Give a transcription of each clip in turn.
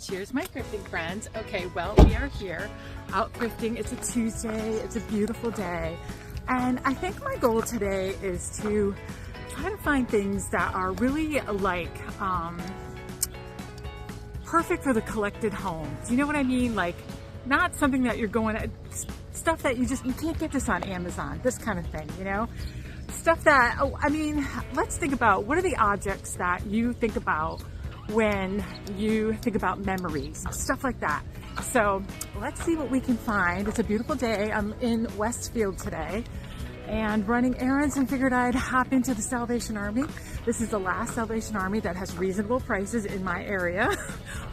Cheers, my thrifting friends. Okay, well, we are here out thrifting. It's a Tuesday, it's a beautiful day. And I think my goal today is to try to find things that are really like perfect for the collected home. Do you know what I mean? Like not something that you're going to, stuff that you can't get this on Amazon, this kind of thing, you know? Stuff that, let's think about what are the objects that you think about when you think about memories, stuff like that. So let's see what we can find. It's a beautiful day. I'm in Westfield today and running errands and figured I'd hop into the Salvation Army. This is the last Salvation Army that has reasonable prices in my area.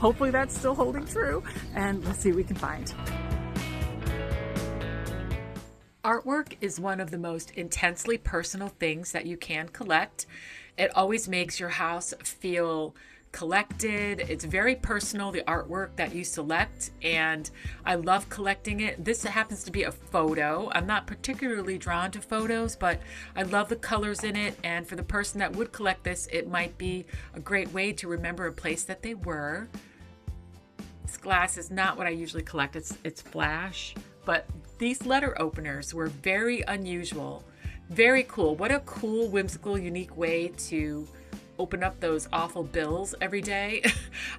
Hopefully that's still holding true, and let's see what we can find. Artwork is one of the most intensely personal things that you can collect. It always makes your house feel collected. It's very personal, the artwork that you select, and I love collecting it. This happens to be a photo. I'm not particularly drawn to photos, but I love the colors in it, and for the person that would collect this, it might be a great way to remember a place that they were. This glass is not what I usually collect. It's flash, but these letter openers were very unusual. Very cool. What a cool, whimsical, unique way to open up those awful bills every day.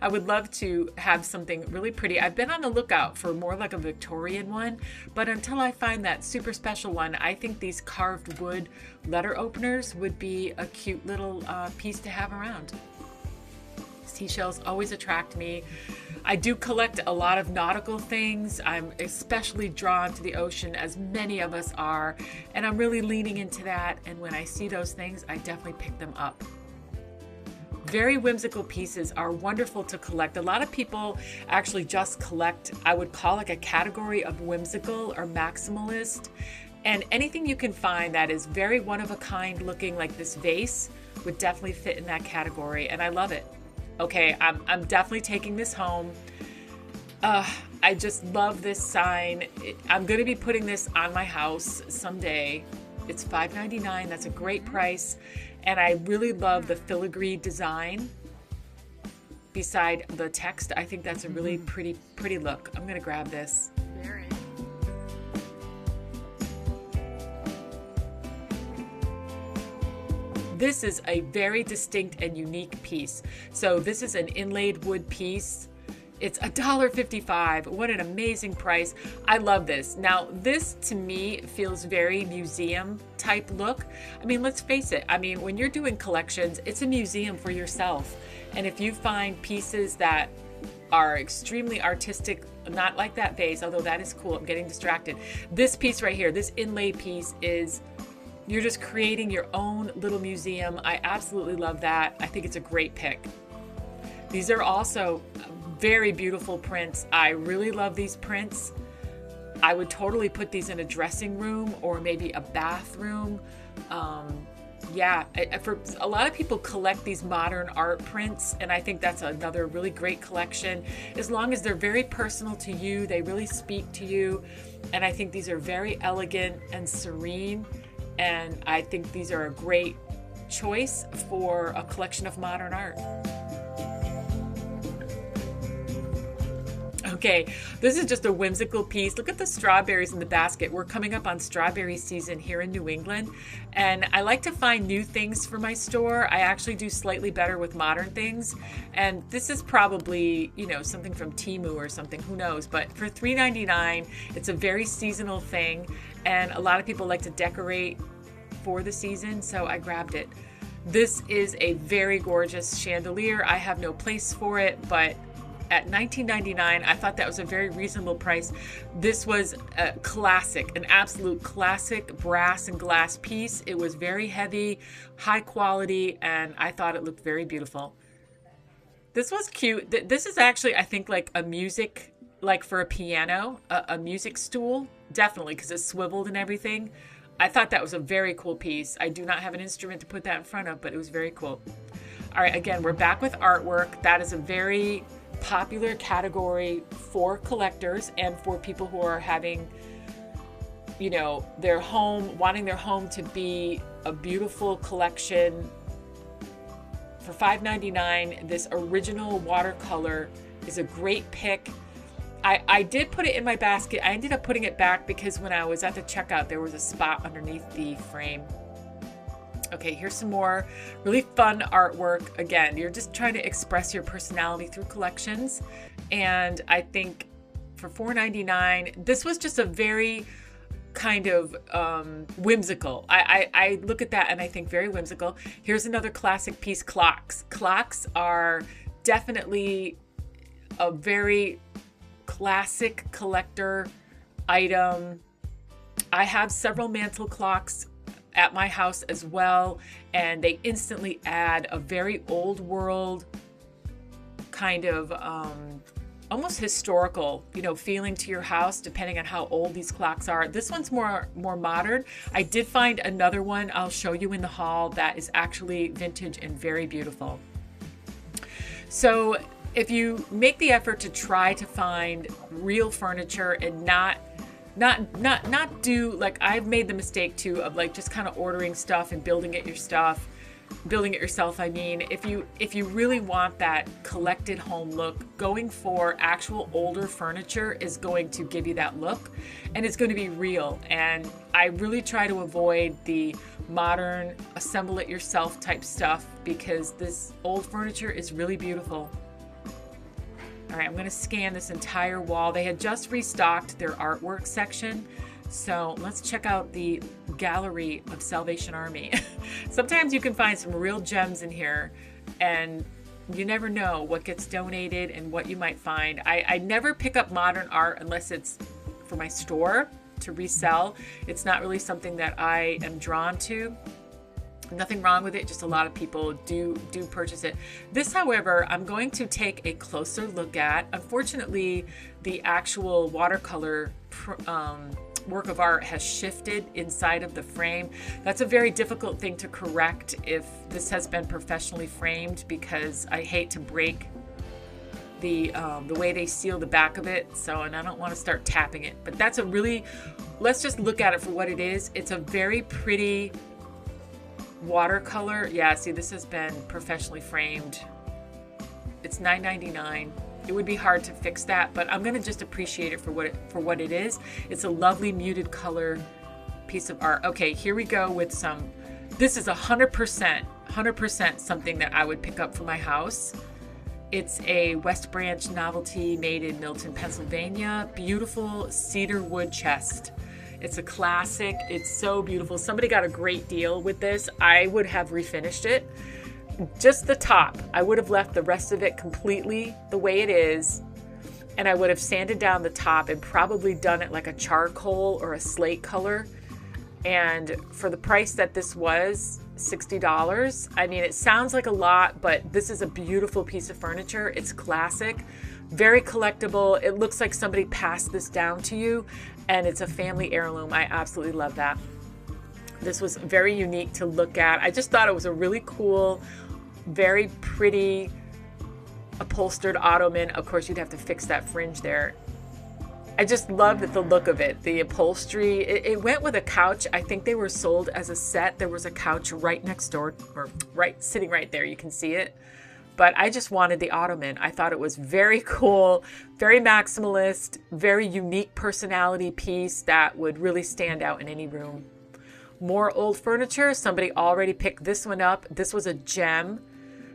I would love to have something really pretty. I've been on the lookout for more like a Victorian one, but until I find that super special one, I think these carved wood letter openers would be a cute little piece to have around. Seashells always attract me. I do collect a lot of nautical things. I'm especially drawn to the ocean, as many of us are, and I'm really leaning into that, and when I see those things, I definitely pick them up. Very whimsical pieces are wonderful to collect. A lot of people actually just collect, I would call like a category of whimsical or maximalist. And anything you can find that is very one-of-a-kind looking, like this vase, would definitely fit in that category. And I love it. Okay, I'm definitely taking this home. I just love this sign. I'm going to be putting this on my house someday. It's $5.99. That's a great price. And I really love the filigree design beside the text. I think that's a really pretty look. I'm going to grab this. Very. This is a very distinct and unique piece. So this is an inlaid wood piece. It's $1.55. What an amazing price. I love this. Now, this to me feels very museum type look. I mean, let's face it. I mean, when you're doing collections, it's a museum for yourself. And if you find pieces that are extremely artistic, not like that vase, although that is cool, I'm getting distracted. This piece right here, this inlay piece is, you're just creating your own little museum. I absolutely love that. I think it's a great pick. These are also very beautiful prints. I really love these prints. I would totally put these in a dressing room or maybe a bathroom. For a lot of people collect these modern art prints, and I think that's another really great collection. As long as they're very personal to you, they really speak to you, and I think these are very elegant and serene, and I think these are a great choice for a collection of modern art. Okay, this is just a whimsical piece. Look at the strawberries in the basket. We're coming up on strawberry season here in New England, and I like to find new things for my store. I actually do slightly better with modern things, and this is probably, something from Temu or something, who knows, but for $3.99, it's a very seasonal thing, and a lot of people like to decorate for the season, so I grabbed it. This is a very gorgeous chandelier. I have no place for it, but at $19.99, I thought that was a very reasonable price. This was a classic, an absolute classic brass and glass piece. It was very heavy, high quality, and I thought it looked very beautiful. This was cute. This is actually, I think, like a music, like for a piano, a music stool, definitely, because it's swiveled and everything. I thought that was a very cool piece. I do not have an instrument to put that in front of, but it was very cool. All right, again, we're back with artwork. That is a very popular category for collectors and for people who are having, their home, wanting their home to be a beautiful collection. For $5.99, this original watercolor is a great pick. I did put it in my basket. I ended up putting it back because when I was at the checkout, there was a spot underneath the frame. Okay, here's some more really fun artwork. Again, you're just trying to express your personality through collections. And I think for $4.99, this was just a very kind of whimsical. I look at that and I think very whimsical. Here's another classic piece, clocks. Clocks are definitely a very classic collector item. I have several mantle clocks at my house as well, and they instantly add a very old world kind of almost historical, feeling to your house, depending on how old these clocks are. This one's more modern. I did find another one I'll show you in the haul that is actually vintage and very beautiful. So if you make the effort to try to find real furniture and not do, like I've made the mistake too of like just kind of ordering stuff and building it yourself. I mean, if you really want that collected home look, going for actual older furniture is going to give you that look, and it's going to be real. And I really try to avoid the modern assemble it yourself type stuff because this old furniture is really beautiful. All right, I'm going to scan this entire wall. They had just restocked their artwork section. So let's check out the gallery of Salvation Army. Sometimes you can find some real gems in here, and you never know what gets donated and what you might find. I never pick up modern art unless it's for my store to resell. It's not really something that I am drawn to. Nothing wrong with it, just a lot of people do purchase it. This, however, I'm going to take a closer look at. Unfortunately, the actual watercolor work of art has shifted inside of the frame. That's a very difficult thing to correct if this has been professionally framed, because I hate to break the way they seal the back of it. So, and I don't want to start tapping it, but that's let's just look at it for what it is. It's a very pretty watercolor. Yeah, see, this has been professionally framed. It's $9.99. It would be hard to fix that, but I'm going to just appreciate it for what it is. It's a lovely muted color piece of art. Okay, here we go with some. This is 100% something that I would pick up for my house. It's a West Branch novelty made in Milton, Pennsylvania. Beautiful cedar wood chest. It's a classic. It's so beautiful. Somebody got a great deal with this. I would have refinished it. Just the top. I would have left the rest of it completely the way it is. And I would have sanded down the top and probably done it like a charcoal or a slate color. And for the price that this was, $60. I mean, it sounds like a lot, but this is a beautiful piece of furniture. It's classic, very collectible. It looks like somebody passed this down to you, and it's a family heirloom. I absolutely love that. This was very unique to look at. I just thought it was a really cool, very pretty upholstered ottoman. Of course, you'd have to fix that fringe there. I just loved the look of it. The upholstery, it went with a couch. I think they were sold as a set. There was a couch right next door, or sitting right there. You can see it. But I just wanted the ottoman. I thought it was very cool, very maximalist, very unique personality piece that would really stand out in any room. More old furniture. Somebody already picked this one up. This was a gem.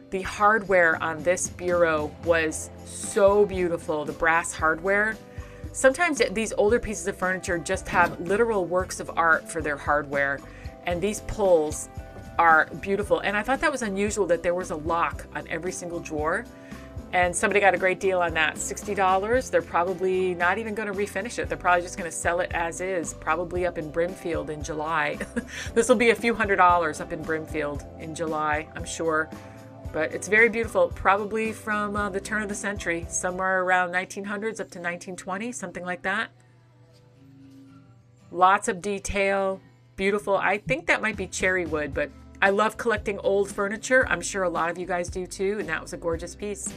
The hardware on this bureau was so beautiful. The brass hardware. Sometimes these older pieces of furniture just have literal works of art for their hardware, and these pulls are beautiful. And I thought that was unusual that there was a lock on every single drawer, and somebody got a great deal on that. $60. They're probably not even going to refinish it. They're probably just going to sell it as is, probably up in Brimfield in July. This will be a few $100s up in Brimfield in July, I'm sure. But it's very beautiful, probably from the turn of the century, somewhere around 1900s up to 1920, something like that. Lots of detail, beautiful. I think that might be cherry wood, but I love collecting old furniture. I'm sure a lot of you guys do too, and that was a gorgeous piece.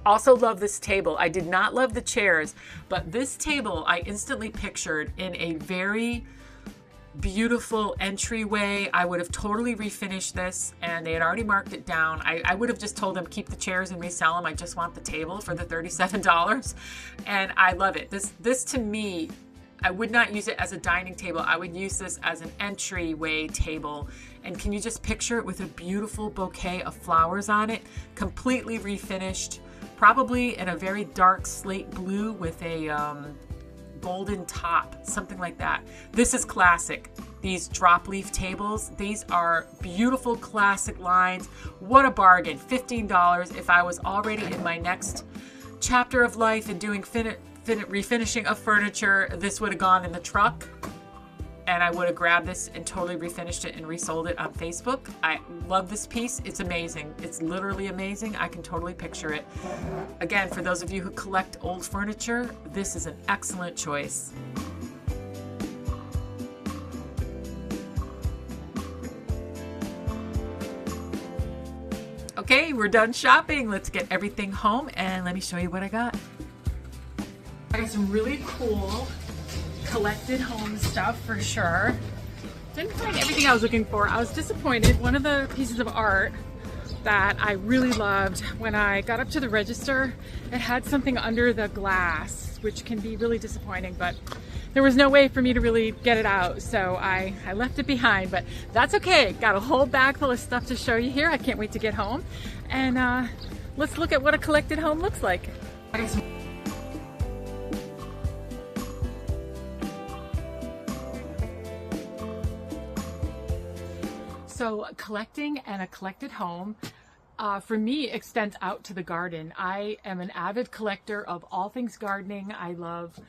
Also love this table. I did not love the chairs, but this table I instantly pictured in a very beautiful entryway. I would have totally refinished this, and they had already marked it down. I would have just told them keep the chairs and resell them. I just want the table for the $37, and I love it. This to me, I would not use it as a dining table. I would use this as an entryway table. And can you just picture it with a beautiful bouquet of flowers on it, completely refinished, probably in a very dark slate blue with a golden top, something like that. This is classic. These drop leaf tables, these are beautiful classic lines. What a bargain, $15. If I was already in my next chapter of life and doing refinishing of furniture, this would have gone in the truck, and I would have grabbed this and totally refinished it and resold it on Facebook. I love this piece. It's amazing. It's literally amazing. I can totally picture it. Again, for those of you who collect old furniture, this is an excellent choice. Okay, we're done shopping. Let's get everything home and let me show you what I got. I got some really cool collected home stuff for sure. Didn't find everything I was looking for. I was disappointed. One of the pieces of art that I really loved, when I got up to the register, it had something under the glass, which can be really disappointing, but there was no way for me to really get it out, so I left it behind, but that's okay. Got a whole bag full of stuff to show you here. I can't wait to get home, and let's look at what a collected home looks like. So collecting and a collected home, for me, extends out to the garden. I am an avid collector of all things gardening. I love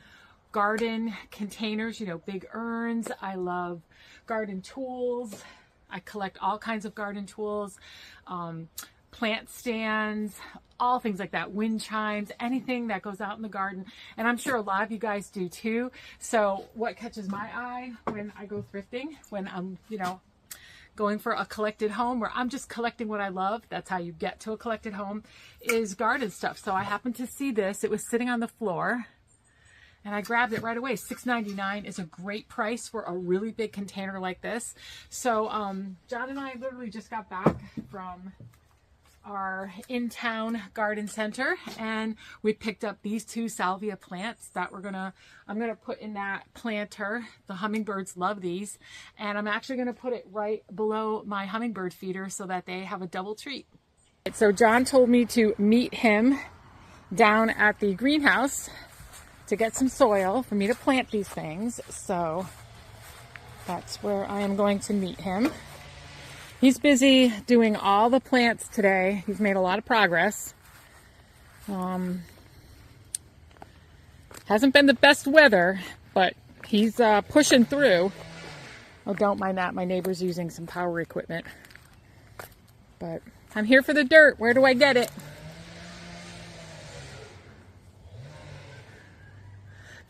garden containers, you know, big urns. I love garden tools. I collect all kinds of garden tools, plant stands, all things like that, wind chimes, anything that goes out in the garden. And I'm sure a lot of you guys do too. So what catches my eye when I go thrifting, when I'm, you know, going for a collected home where I'm just collecting what I love, that's how you get to a collected home, is garden stuff. So I happened to see this. It was sitting on the floor and I grabbed it right away. $6.99 is a great price for a really big container like this. So John and I literally just got back from our in-town garden center, and we picked up these two salvia plants that I'm gonna put in that planter. The hummingbirds love these, and I'm actually gonna put it right below my hummingbird feeder so that they have a double treat. So John told me to meet him down at the greenhouse to get some soil for me to plant these things. So that's where I am going to meet him. He's busy doing all the plants today. He's made a lot of progress. Hasn't been the best weather, but he's pushing through. Oh, don't mind that. My neighbor's using some power equipment. But I'm here for the dirt. Where do I get it?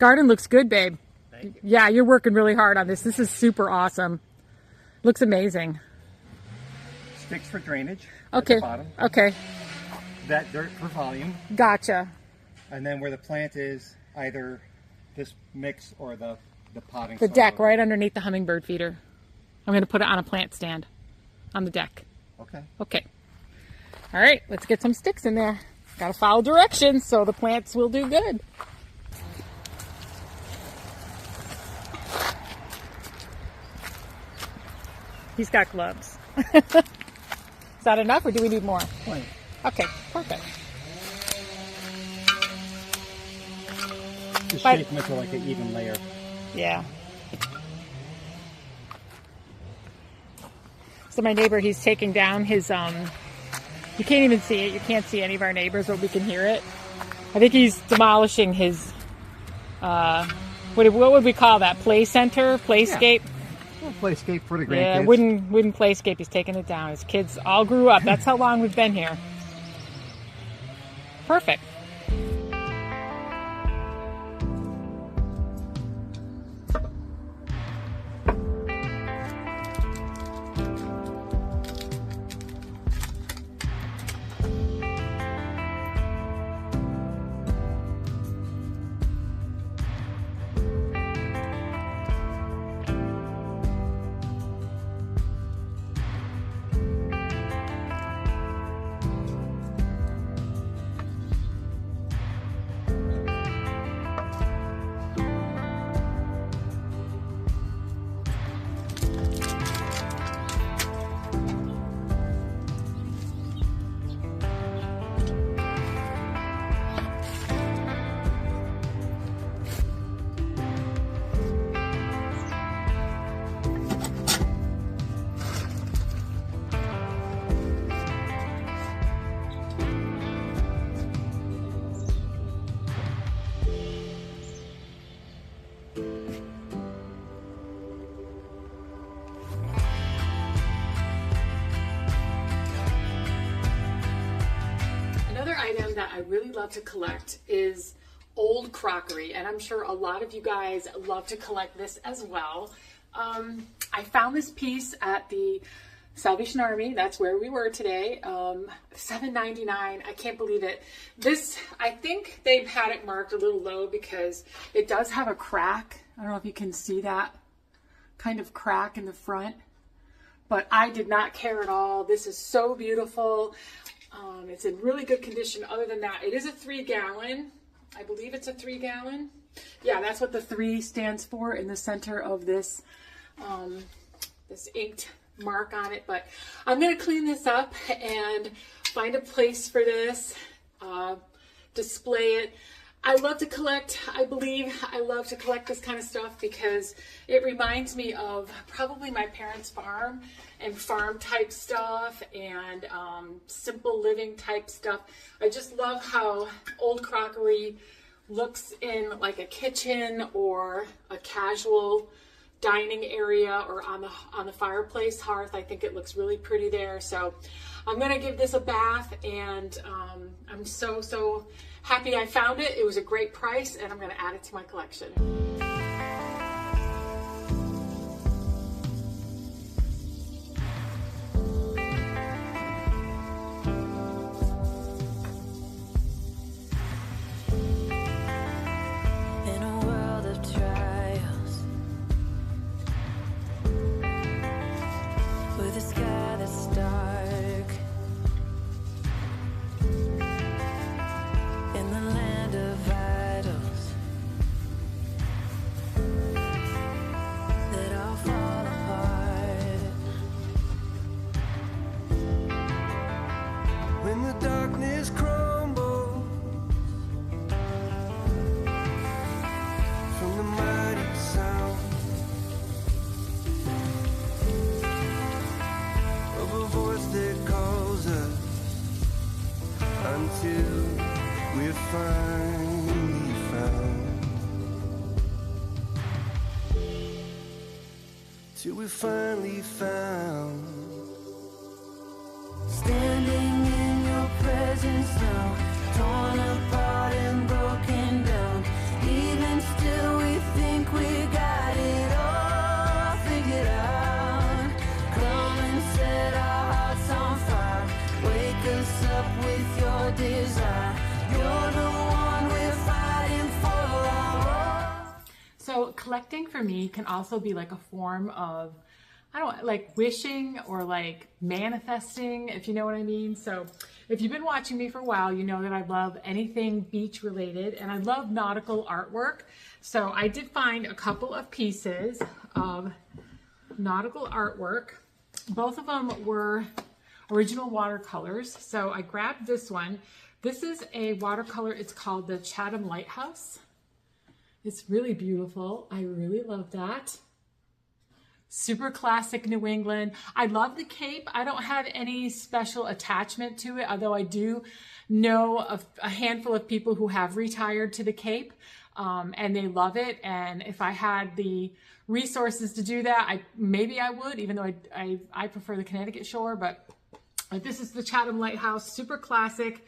Garden looks good, babe. Thank you. Yeah, you're working really hard on this. This is super awesome. Looks amazing. Sticks for drainage. Okay. At the bottom. Okay. That dirt for volume. Gotcha. And then where the plant is, either this mix or the potting. The soil. deck right underneath the hummingbird feeder. I'm going to put it on a plant stand on the deck. Okay. Okay. All right, let's get some sticks in there. Got to follow directions so the plants will do good. He's got gloves. Is that enough, or do we need more? Fine. Okay, perfect. Just But- shake them into like an even layer. Yeah. So my neighbor, he's taking down his, you can't even see it. You can't see any of our neighbors, but we can hear it. I think he's demolishing his, what would we call that? Play center? Playscape? Well, playscape for the grandkids. Yeah, wooden playscape. He's taking it down. His kids all grew up. That's how long we've been here. Perfect. I really love to collect is old crockery, and I'm sure a lot of you guys love to collect this as well. I found this piece at the Salvation Army. That's where we were today. $7.99. I can't believe it. This, I think they've had it marked a little low because it does have a crack. I don't know if you can see that kind of crack in the front, but I did not care at all. This is so beautiful. It's in really good condition. Other than that, it is a 3-gallon. I believe it's a 3-gallon. Yeah, that's what the 3 stands for in the center of this, this inked mark on it. But I'm going to clean this up and find a place for this, display it. I love to collect, I believe I love to collect this kind of stuff because it reminds me of probably my parents' farm and farm type stuff and simple living type stuff. I just love how old crockery looks in like a kitchen or a casual dining area or on the fireplace hearth. I think it looks really pretty there. So I'm going to give this a bath, and I'm so happy I found it. It was a great price, and I'm going to add it to my collection. Till we finally found, standing in your presence now, torn apart and broken down. Even still we think we got it all figured out. Come and set our hearts on fire, wake us up with your desire. You're the one we're fighting for. So collecting for me can also be like a form of, I don't like wishing or like manifesting, if you know what I mean. So if you've been watching me for a while, you know that I love anything beach related, and I love nautical artwork. So I did find a couple of pieces of nautical artwork. Both of them were original watercolors. So I grabbed this one. This is a watercolor. It's called the Chatham Lighthouse. It's really beautiful. I really love that. Super classic New England. I love the cape. I don't have any special attachment to it, although I do know a handful of people who have retired to the Cape, and they love it. And if I had the resources to do that, maybe I would, even though I prefer the Connecticut shore. But this is the Chatham Lighthouse, super classic.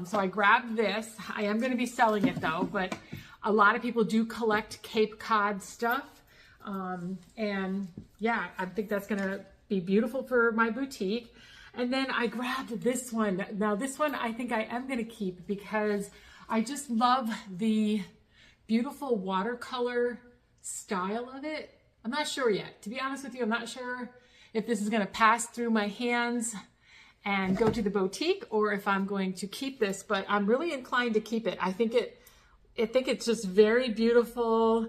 So I grabbed this. I am going to be selling it though, but a lot of people do collect Cape Cod stuff. And yeah, I think that's going to be beautiful for my boutique. And then I grabbed this one. Now this one I think I am going to keep because I just love the beautiful watercolor style of it. I'm not sure yet. To be honest with you, I'm not sure if this is going to pass through my hands and go to the boutique or if I'm going to keep this, but I'm really inclined to keep it. I think it's just very beautiful.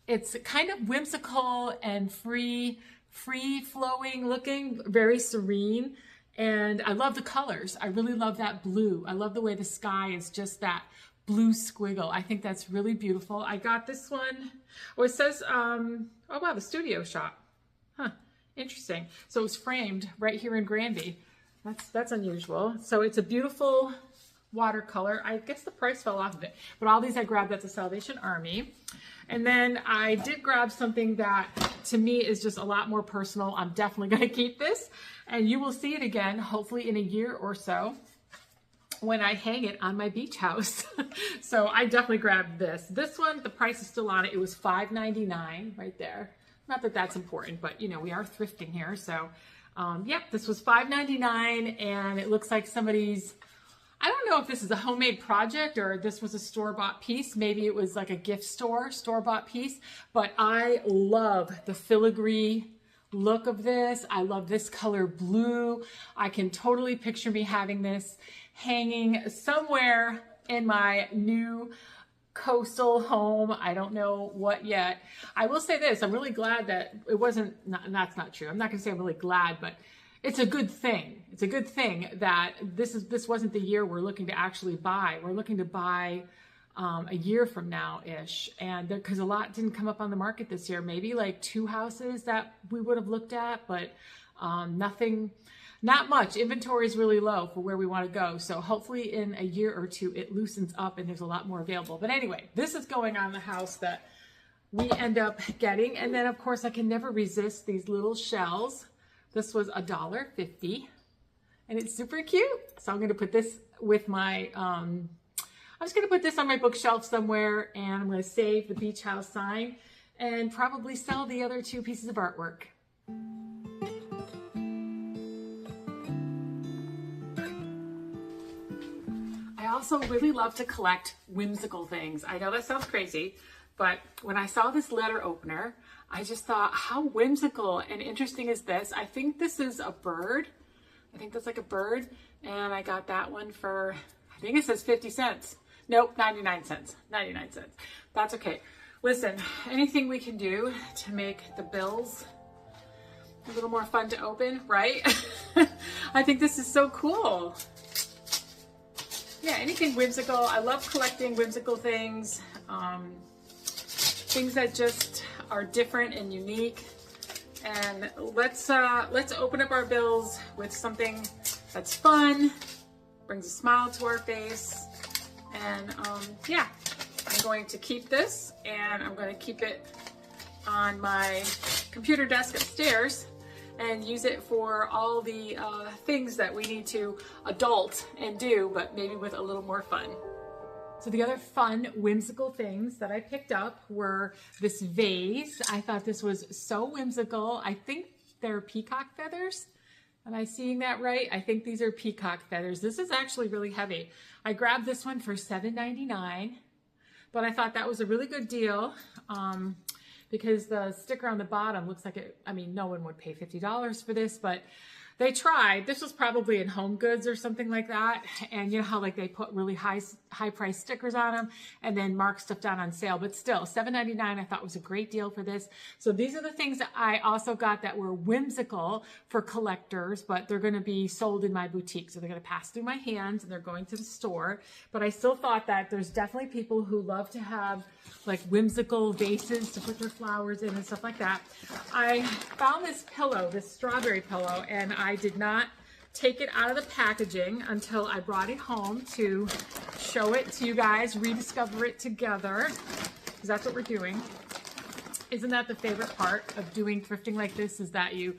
It's kind of whimsical and free flowing looking, very serene. And I love the colors. I really love that blue. I love the way the sky is just that blue squiggle. I think that's really beautiful. I got this one. Oh, it says, oh wow, the studio shop. Huh, interesting. So it was framed right here in Granby. That's unusual. So it's a beautiful watercolor. I guess the price fell off of it, but all these I grabbed at the Salvation Army. And then I did grab something that to me is just a lot more personal. I'm definitely going to keep this, and you will see it again, hopefully in a year or so. when I hang it on my beach house. So I definitely grabbed this. This one, the price is still on it. It was $5.99 right there. Not that that's important, but you know, we are thrifting here. So yep, this was $5.99, and it looks like somebody's, I don't know if this is a homemade project or this was a store-bought piece. Maybe it was like a gift store-bought piece, but I love the filigree look of this. I love this color blue. I can totally picture me having this hanging somewhere in my new coastal home. I don't know what yet. I will say this, I'm really glad that it wasn't, that's not true. I'm not gonna say I'm really glad, but it's a good thing. It's a good thing that this wasn't the year we're looking to actually buy. We're looking to buy a year from now-ish, and because a lot didn't come up on the market this year. Maybe like 2 houses that we would have looked at, but nothing, not much. Inventory is really low for where we want to go. So hopefully in a year or 2, it loosens up and there's a lot more available. But anyway, this is going on the house that we end up getting. And then of course I can never resist these little shells. This was $1.50 and it's super cute. So I'm going to put this with my, I'm just going to put this on my bookshelf somewhere, and I'm going to save the beach house sign and probably sell the other 2 pieces of artwork. I also really love to collect whimsical things. I know that sounds crazy, but when I saw this letter opener, I just thought, how whimsical and interesting is this? I think this is a bird. I think that's like a bird. And I got that one for, I think it says 50 cents. Nope, 99 cents. 99 cents. That's okay. Listen, anything we can do to make the bills a little more fun to open, right? I think this is so cool. Yeah, anything whimsical. I love collecting whimsical things. Things that just are different and unique. And let's open up our bills with something that's fun, brings a smile to our face. And yeah, I'm going to keep this, and I'm going to keep it on my computer desk upstairs and use it for all the things that we need to adult and do, but maybe with a little more fun. So the other fun, whimsical things that I picked up were this vase. I thought this was so whimsical. I think they're peacock feathers. Am I seeing that right? I think these are peacock feathers. This is actually really heavy. I grabbed this one for $7.99, but I thought that was a really good deal because the sticker on the bottom looks like it, I mean, no one would pay $50 for this, but they tried. This was probably in Home Goods or something like that. And you know how like they put really high price stickers on them and then mark stuff down on sale, but still $7.99 I thought was a great deal for this. So these are the things that I also got that were whimsical for collectors, but they're going to be sold in my boutique. So they're going to pass through my hands and they're going to the store. But I still thought that there's definitely people who love to have like whimsical vases to put their flowers in and stuff like that. I found this pillow, this strawberry pillow, and I did not take it out of the packaging until I brought it home to show it to you guys, rediscover it together, because that's what we're doing. Isn't that the favorite part of doing thrifting like this, is that you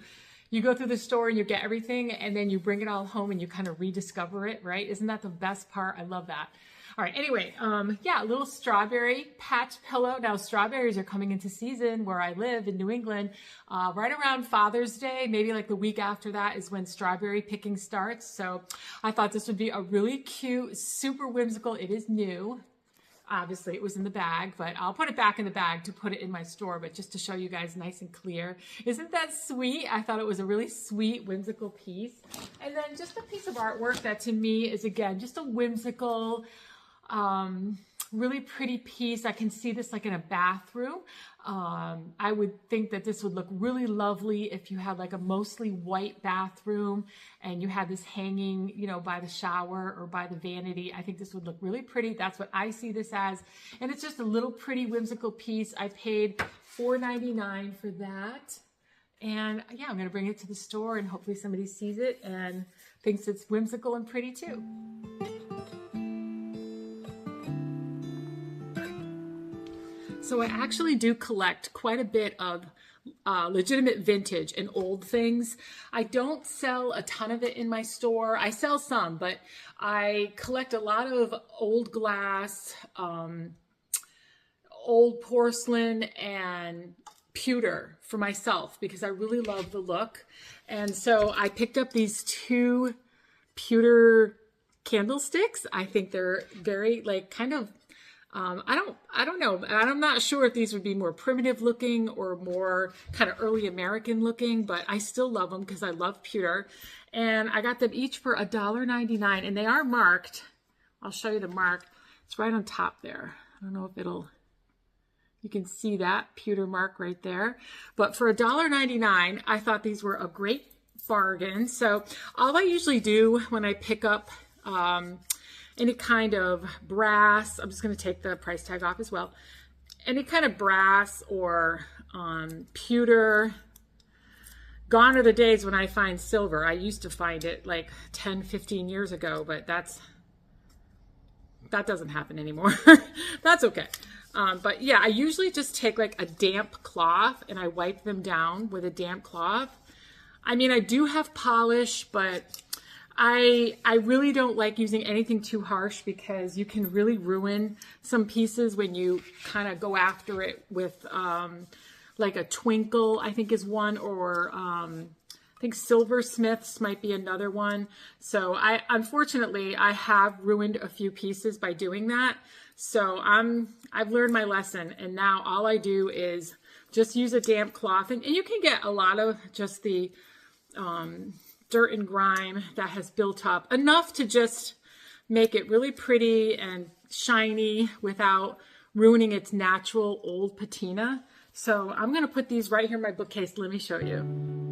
go through the store and you get everything and then you bring it all home and you kind of rediscover it, right? Isn't that the best part? I love that. All right, anyway, yeah, a little strawberry patch pillow. Now, strawberries are coming into season where I live in New England. Right around Father's Day, maybe like the week after that is when strawberry picking starts. So I thought this would be a really cute, super whimsical. It is new. Obviously, it was in the bag, but I'll put it back in the bag to put it in my store, but just to show you guys nice and clear. Isn't that sweet? I thought it was a really sweet, whimsical piece. And then just a piece of artwork that to me is, again, just a whimsical, really pretty piece. I can see this like in a bathroom. I would think that this would look really lovely if you had like a mostly white bathroom and you had this hanging, you know, by the shower or by the vanity. I think this would look really pretty. That's what I see this as. And it's just a little pretty whimsical piece. I paid $4.99 for that. And yeah, I'm going to bring it to the store and hopefully somebody sees it and thinks it's whimsical and pretty too. So I actually do collect quite a bit of legitimate vintage and old things. I don't sell a ton of it in my store. I sell some, but I collect a lot of old glass, old porcelain, and pewter for myself because I really love the look. And so I picked up these 2 pewter candlesticks. I think they're very like kind of I don't know. I'm not sure if these would be more primitive looking or more kind of early American looking, but I still love them because I love pewter. And I got them each for $1.99, and they are marked. I'll show you the mark. It's right on top there. I don't know if you can see that pewter mark right there. But for $1.99, I thought these were a great bargain. So all I usually do when I pick up any kind of brass, I'm just going to take the price tag off as well. Any kind of brass or pewter. Gone are the days when I find silver. I used to find it like 10, 15 years ago, but that doesn't happen anymore. That's okay. But yeah, I usually just take like a damp cloth and I wipe them down with a damp cloth. I mean, I do have polish, but I really don't like using anything too harsh because you can really ruin some pieces when you kind of go after it with like a twinkle, I think is one, or I think silversmiths might be another one. So unfortunately, I have ruined a few pieces by doing that. So I've learned my lesson, and now all I do is just use a damp cloth, and you can get a lot of just the dirt and grime that has built up, enough to just make it really pretty and shiny without ruining its natural old patina. So I'm going to put these right here in my bookcase. Let me show you.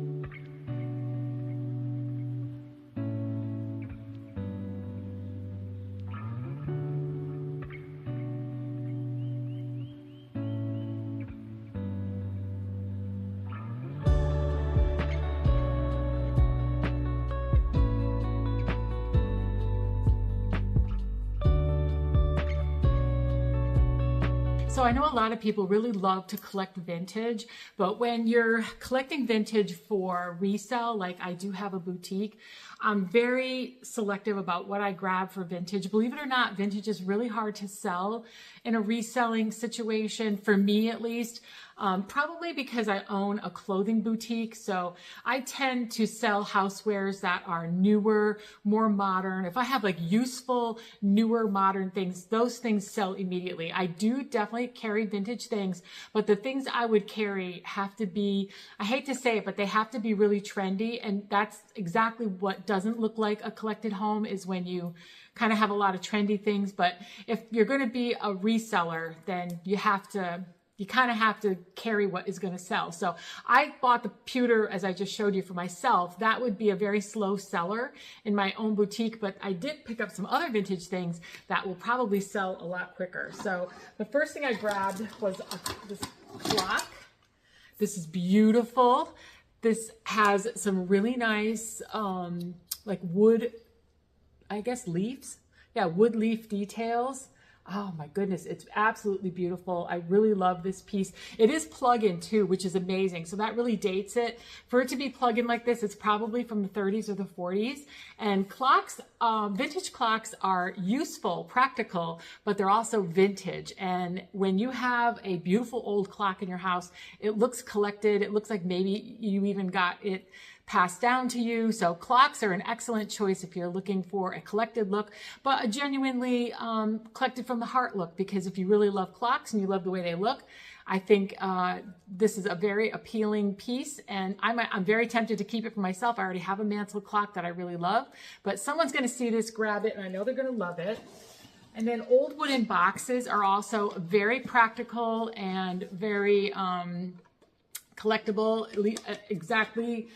So I know a lot of people really love to collect vintage, but when you're collecting vintage for resale, like I do have a boutique, I'm very selective about what I grab for vintage. Believe it or not, vintage is really hard to sell in a reselling situation, for me at least. Probably because I own a clothing boutique. So I tend to sell housewares that are newer, more modern. If I have like useful, newer, modern things, those things sell immediately. I do definitely carry vintage things, but the things I would carry have to be, I hate to say it, but they have to be really trendy. And that's exactly what doesn't look like a collected home, is when you kind of have a lot of trendy things. But if you're going to be a reseller, then you kind of have to carry what is going to sell. So I bought the pewter, as I just showed you, for myself. That would be a very slow seller in my own boutique, but I did pick up some other vintage things that will probably sell a lot quicker. So the first thing I grabbed was this clock. This is beautiful. This has some really nice, like wood, I guess leaves. Yeah, wood leaf details. Oh my goodness, it's absolutely beautiful. I really love this piece. It is plug-in too, which is amazing. So that really dates it. For it to be plug-in like this, it's probably from the 30s or the 40s. And clocks, vintage clocks are useful, practical, but they're also vintage. And when you have a beautiful old clock in your house, it looks collected. It looks like maybe you even got it passed down to you. So clocks are an excellent choice if you're looking for a collected look, but a genuinely collected from the heart look, because if you really love clocks and you love the way they look, I think this is a very appealing piece, and I'm very tempted to keep it for myself. I already have a mantle clock that I really love, but someone's going to see this, grab it, and I know they're going to love it. And then old wooden boxes are also very practical and very collectible. Exactly.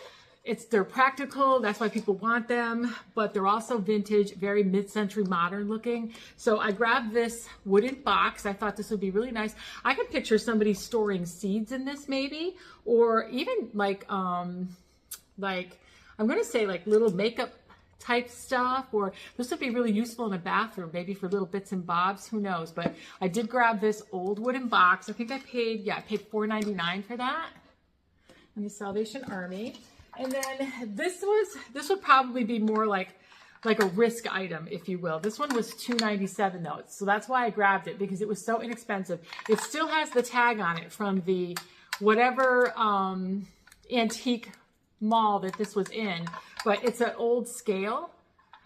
They're practical, that's why people want them, but they're also vintage, very mid-century modern looking. So I grabbed this wooden box. I thought this would be really nice. I could picture somebody storing seeds in this maybe, or even like I'm going to say like little makeup type stuff, or this would be really useful in a bathroom, maybe for little bits and bobs, who knows. But I did grab this old wooden box. I think I paid $4.99 for that in the Salvation Army. And then this would probably be more like a risk item, if you will. This one was $2.97 though. So that's why I grabbed it, because it was so inexpensive. It still has the tag on it from the whatever antique mall that this was in, but it's an old scale.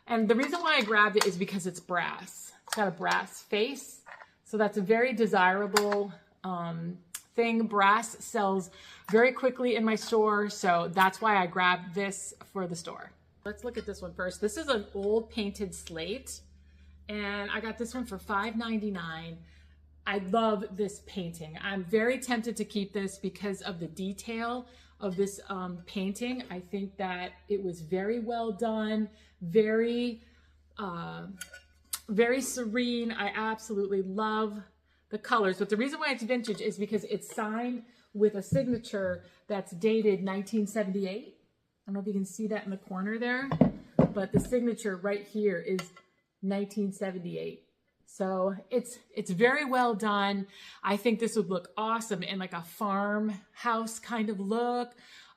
And the reason why I grabbed it is because it's brass. It's got a brass face. So that's a very desirable thing. Brass sells very quickly in my store. So that's why I grabbed this for the store. Let's look at this one first. This is an old painted slate, and I got this one for $5.99. I love this painting. I'm very tempted to keep this because of the detail of this painting. I think that it was very well done, very serene. I absolutely love the colors. But the reason why it's vintage is because it's signed with a signature that's dated 1978. I don't know if you can see that in the corner there, but the signature right here is 1978. So it's very well done. I think this would look awesome in like a farmhouse kind of look,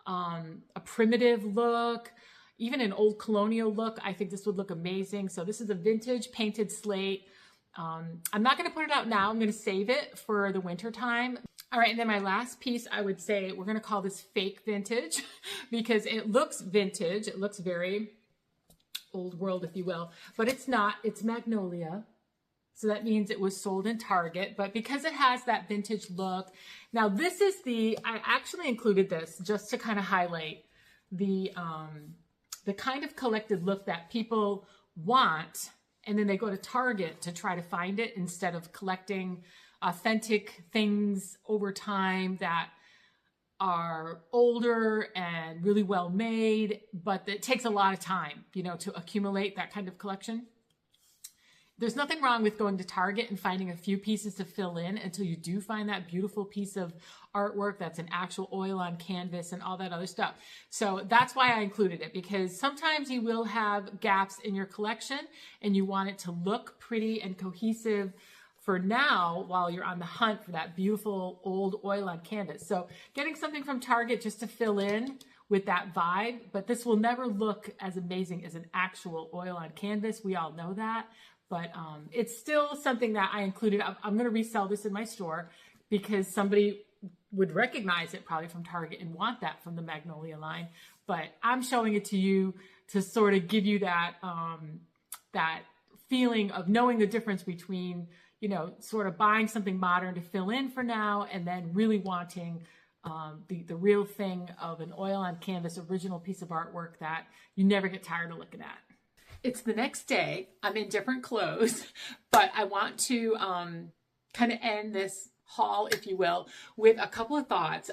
a primitive look, even an old colonial look. I think this would look amazing. So this is a vintage painted slate. I'm not going to put it out now. I'm going to save it for the winter time. All right, and then my last piece, I would say we're going to call this fake vintage because it looks vintage. It looks very old world, if you will, but it's not. It's magnolia. So that means it was sold in Target, but because it has that vintage look. Now this is I actually included this just to kind of highlight the kind of collected look that people want, and then they go to Target to try to find it instead of collecting authentic things over time that are older and really well made, but it takes a lot of time, you know, to accumulate that kind of collection. There's nothing wrong with going to Target and finding a few pieces to fill in until you do find that beautiful piece of artwork that's an actual oil on canvas and all that other stuff. So that's why I included it, because sometimes you will have gaps in your collection and you want it to look pretty and cohesive for now while you're on the hunt for that beautiful old oil on canvas. So getting something from Target just to fill in with that vibe, but this will never look as amazing as an actual oil on canvas. We all know that. But it's still something that I included. I'm going to resell this in my store because somebody would recognize it probably from Target and want that from the Magnolia line. But I'm showing it to you to sort of give you that that feeling of knowing the difference between, you know, sort of buying something modern to fill in for now and then really wanting the real thing of an oil on canvas original piece of artwork that you never get tired of looking at. It's the next day. I'm in different clothes, but I want to kind of end this haul, if you will, with a couple of thoughts.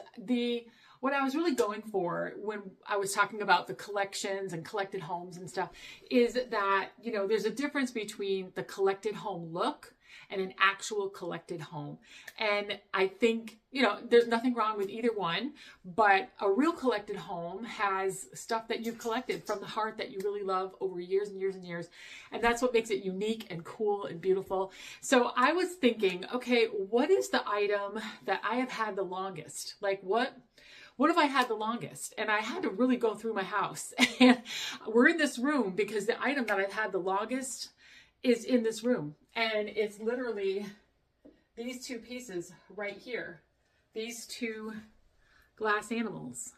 What I was really going for when I was talking about the collections and collected homes and stuff is that, you know, there's a difference between the collected home look and an actual collected home. And I think, you know, there's nothing wrong with either one, but a real collected home has stuff that you've collected from the heart that you really love over years and years and years. And that's what makes it unique and cool and beautiful. So I was thinking, okay, what is the item that I have had the longest? Like what have I had the longest? And I had to really go through my house. And we're in this room because the item that I've had the longest is in this room. And it's literally these two pieces right here. These two glass animals,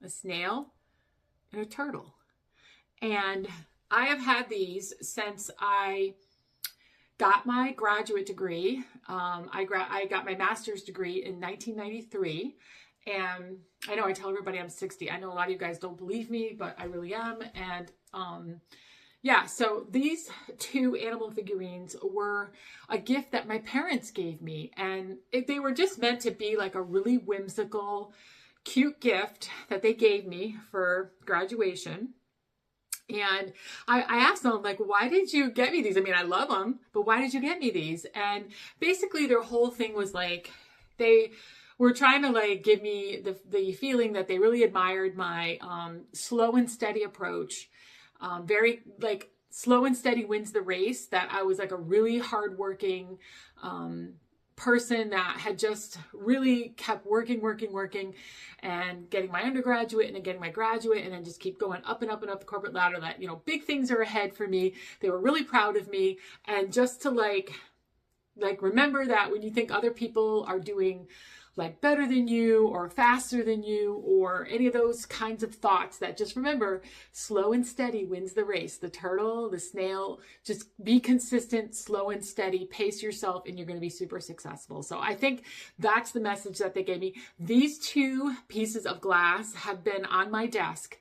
a snail and a turtle. And I have had these since I got my graduate degree. I got my master's degree in 1993. And I know I tell everybody I'm 60. I know a lot of you guys don't believe me, but I really am. And yeah, so these two animal figurines were a gift that my parents gave me. And they were just meant to be like a really whimsical, cute gift that they gave me for graduation. And I asked them, like, why did you get me these? I mean, I love them, but why did you get me these? And basically their whole thing was like, they were trying to like give me the feeling that they really admired my slow and steady approach Very like slow and steady wins the race, that I was like a really hardworking person that had just really kept working and getting my undergraduate and then getting my graduate and then just keep going up and up and up the corporate ladder, that, you know, big things are ahead for me. They were really proud of me. And just to like remember that when you think other people are doing like better than you or faster than you or any of those kinds of thoughts, that just remember, slow and steady wins the race. The turtle, the snail, just be consistent, slow and steady, pace yourself, and you're going to be super successful. So I think that's the message that they gave me. These two pieces of glass have been on my desk.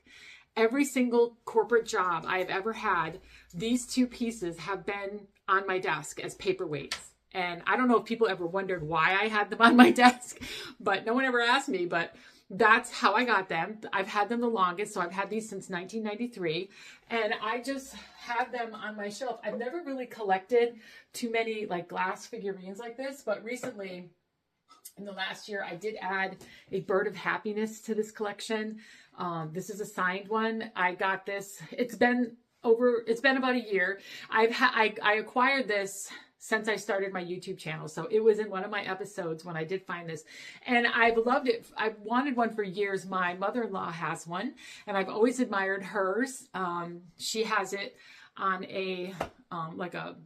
Every single corporate job I have ever had, these two pieces have been on my desk as paperweights. And I don't know if people ever wondered why I had them on my desk, but no one ever asked me, but that's how I got them. I've had them the longest. So I've had these since 1993 and I just have them on my shelf. I've never really collected too many like glass figurines like this, but recently in the last year, I did add a bird of happiness to this collection. This is a signed one. I got this. It's been about a year. I acquired this since I started my YouTube channel. So it was in one of my episodes when I did find this and I've loved it. I've wanted one for years. My mother-in-law has one and I've always admired hers. She has it on a, like a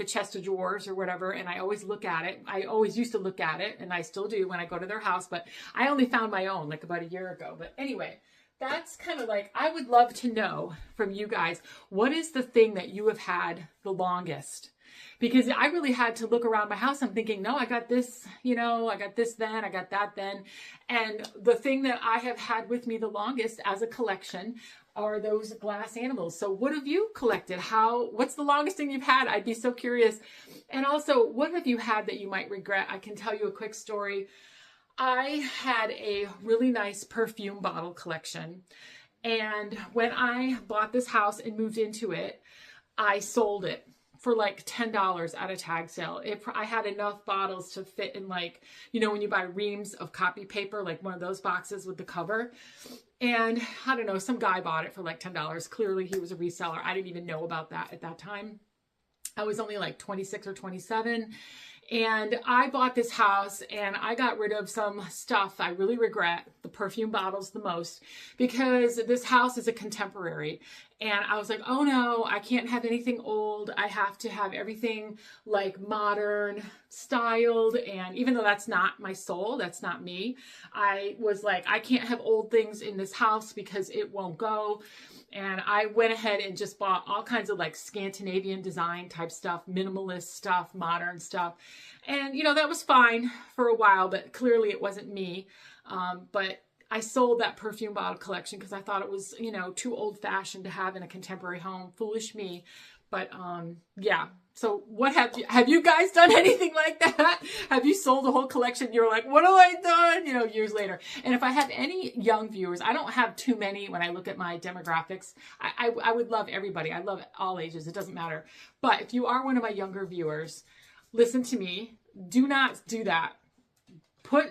chest of drawers or whatever. And I always look at it. I always used to look at it and I still do when I go to their house, but I only found my own like about a year ago. But anyway, that's kind of like, I would love to know from you guys, what is the thing that you have had the longest? Because I really had to look around my house. I'm thinking, no, I got this, you know, I got this then, I got that then. And the thing that I have had with me the longest as a collection are those glass animals. So what have you collected? What's the longest thing you've had? I'd be so curious. And also, what have you had that you might regret? I can tell you a quick story. I had a really nice perfume bottle collection. And when I bought this house and moved into it, I sold it for like $10 at a tag sale. I had enough bottles to fit in, like, you know, when you buy reams of copy paper, like one of those boxes with the cover. And I don't know, some guy bought it for like $10. Clearly he was a reseller. I didn't even know about that at that time. I was only like 26 or 27. And I bought this house and I got rid of some stuff I really regret, the perfume bottles the most, because this house is a contemporary. And I was like, oh no, I can't have anything old. I have to have everything like modern, styled. And even though that's not my soul, that's not me, I was like, I can't have old things in this house because it won't go. And I went ahead and just bought all kinds of like Scandinavian design type stuff, minimalist stuff, modern stuff. And, you know, that was fine for a while, but clearly it wasn't me. But I sold that perfume bottle collection because I thought it was, you know, too old fashioned to have in a contemporary home. Foolish me. But yeah. So what have you guys done anything like that? Have you sold a whole collection? You're like, what have I done? You know, years later. And if I have any young viewers, I don't have too many when I look at my demographics. I would love everybody. I love all ages. It doesn't matter. But if you are one of my younger viewers, listen to me. Do not do that.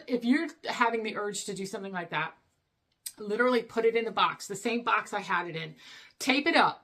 If you're having the urge to do something like that, literally put it in a box, the same box I had it in. Tape it up.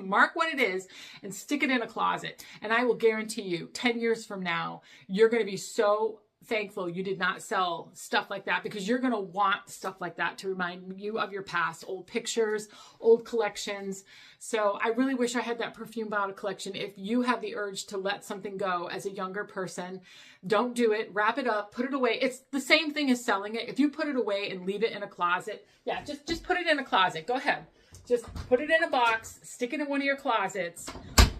Mark what it is and stick it in a closet. And I will guarantee you 10 years from now, you're going to be so thankful you did not sell stuff like that, because you're going to want stuff like that to remind you of your past, old pictures, old collections. So I really wish I had that perfume bottle collection. If you have the urge to let something go as a younger person, don't do it. Wrap it up, put it away. It's the same thing as selling it. If you put it away and leave it in a closet, yeah, just put it in a closet. Go ahead. Just put it in a box, stick it in one of your closets.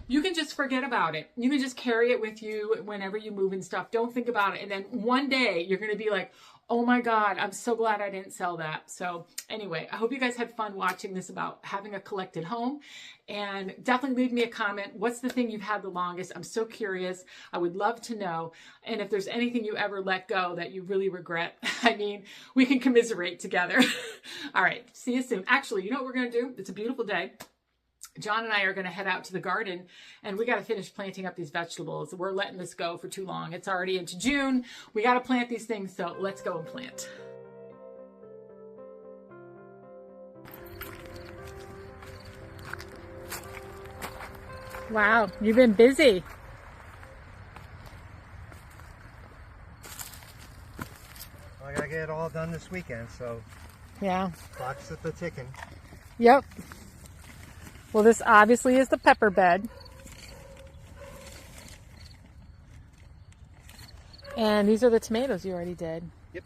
You can just forget about it. You can just carry it with you whenever you move and stuff. Don't think about it. And then one day you're going to be like, oh my God, I'm so glad I didn't sell that. So anyway, I hope you guys had fun watching this about having a collected home. And definitely leave me a comment. What's the thing you've had the longest? I'm so curious. I would love to know. And if there's anything you ever let go that you really regret, I mean, we can commiserate together. All right. See you soon. Actually, you know what we're going to do? It's a beautiful day. John and I are going to head out to the garden and we got to finish planting up these vegetables. We're letting this go for too long. It's already into June. We got to plant these things. So let's go and plant. Wow, you've been busy. Well, I gotta get it all done this weekend, so Yeah. clock's at the ticking. Yep. Well, this obviously is the pepper bed. And these are the tomatoes you already did. Yep.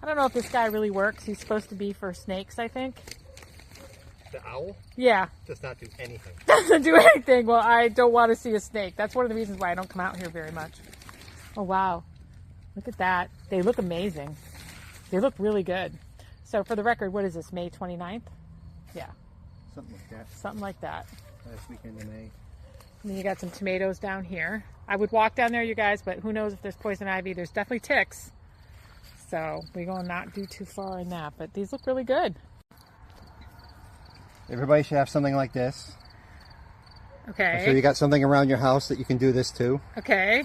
I don't know if this guy really works. He's supposed to be for snakes, I think. The owl Yeah. does not do anything. Doesn't do anything. Well, I don't want to see a snake. That's one of the reasons why I don't come out here very much. Oh, wow. Look at that. They look amazing. They look really good. So for the record, what is this, May 29th? Yeah, Something like that. something like that. Last weekend in May. And then you got some tomatoes down here. I would walk down there, you guys, but who knows if there's poison ivy. There's definitely ticks. So we're going to not do too far in that. But these look really good. Everybody should have something like this. Okay. So you got something around your house that you can do this to. Okay.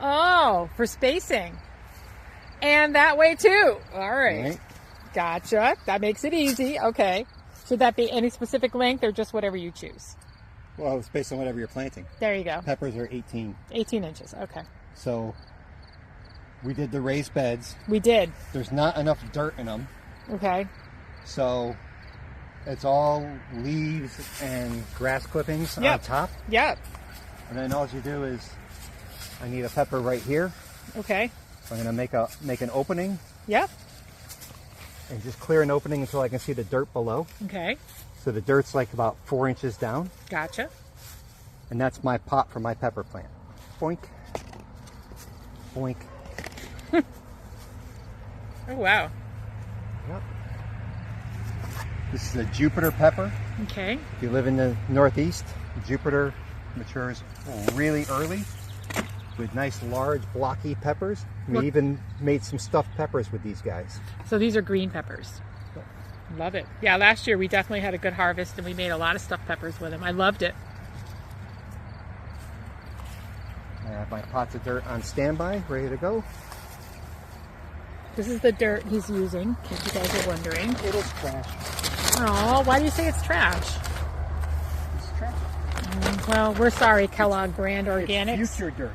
Oh, for spacing. And that way too. All right. Gotcha. That makes it easy. Okay. Should that be any specific length or just whatever you choose? Well, it's based on whatever you're planting. There you go. Peppers are 18. 18 inches. Okay. So we did the raised beds. We did. There's not enough dirt in them. Okay. So it's all leaves and grass clippings on Yep. top. Yep. And then all you do is, I need a pepper right here. Okay. So I'm going to make an opening Yep. and just clear an opening until I can see the dirt below. Okay. So the dirt's like about 4 inches down. Gotcha. And that's my pot for my pepper plant. Boink. Boink. Oh, wow. Yep. This is a Jupiter pepper. Okay. If you live in the Northeast, Jupiter matures really early with nice, large, blocky peppers. We Look. even made some stuffed peppers with these guys. So these are green peppers. Love it. Yeah, last year we definitely had a good harvest and we made a lot of stuffed peppers with them. I loved it. I have my pots of dirt on standby, ready to go. This is the dirt he's using, in case you guys are wondering. It is trash. Oh, why do you say it's trash? It's trash. Well, we're sorry, Kellogg brand organics. It's future dirt.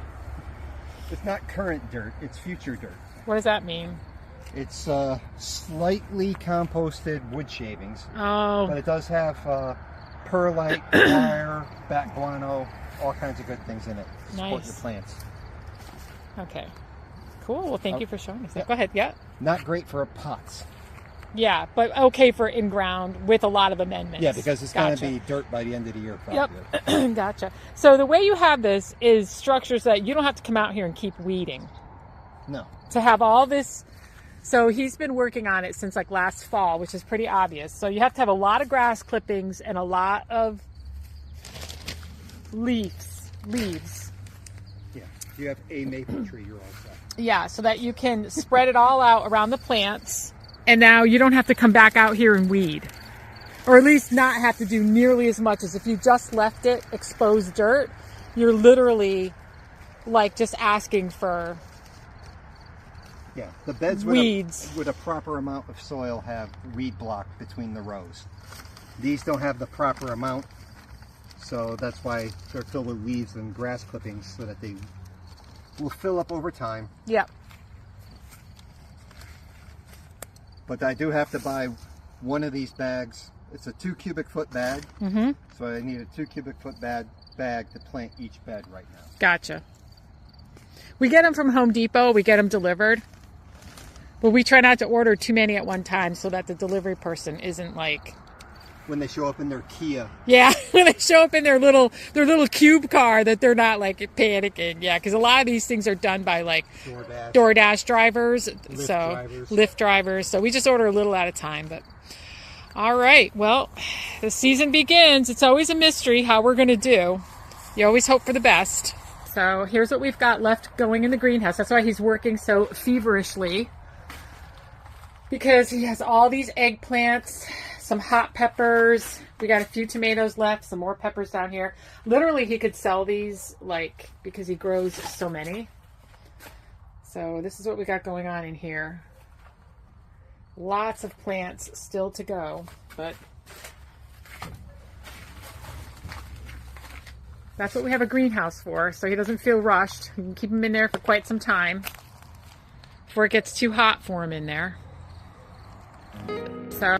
It's not current dirt, it's future dirt. What does that mean? It's slightly composted wood shavings, Oh, but it does have perlite, wire, bat guano, all kinds of good things in it to support Nice. your plants. okay. Cool. Well, thank you for showing us that. Go ahead. Yeah. Not great for pots. Yeah, but okay for in-ground with a lot of amendments. Yeah, because it's going to Gotcha. be dirt by the end of the year, probably. Yep. Gotcha. So the way you have this is structures that you don't have to come out here and keep weeding. No. To have all this, so he's been working on it since like last fall, which is pretty obvious. So you have to have a lot of grass clippings and a lot of leaves. Yeah. If you have a maple tree, you're all set. Yeah, so that you can spread it all out around the plants. And now you don't have to come back out here and weed. Or at least not have to do nearly as much as if you just left it exposed dirt. You're literally like just asking for Yeah, the beds weeds. with a proper amount of soil have weed block between the rows. These don't have the proper amount, so that's why they're filled with weeds and grass clippings so that they will fill up over time. Yep. But I do have to buy one of these bags. It's a 2 cubic foot bag, so I need a 2 cubic foot bag to plant each bed right now. Gotcha. We get them from Home Depot. We get them delivered. But we try not to order too many at one time so that the delivery person isn't like... When they show up in their Kia. Yeah, when they show up in their little cube car that they're not like panicking. Yeah, because a lot of these things are done by like DoorDash drivers. Lyft drivers. So we just order a little at a time. But all right, well, the season begins. It's always a mystery how we're going to do. You always hope for the best. So here's what we've got left going in the greenhouse. That's why he's working so feverishly. Because he has all these eggplants, some hot peppers. We got a few tomatoes left, some more peppers down here. Literally, he could sell these, like, because he grows so many. So this is what we got going on in here. Lots of plants still to go, but That's what we have a greenhouse for, so he doesn't feel rushed. You can keep him in there for quite some time before it gets too hot for him in there. So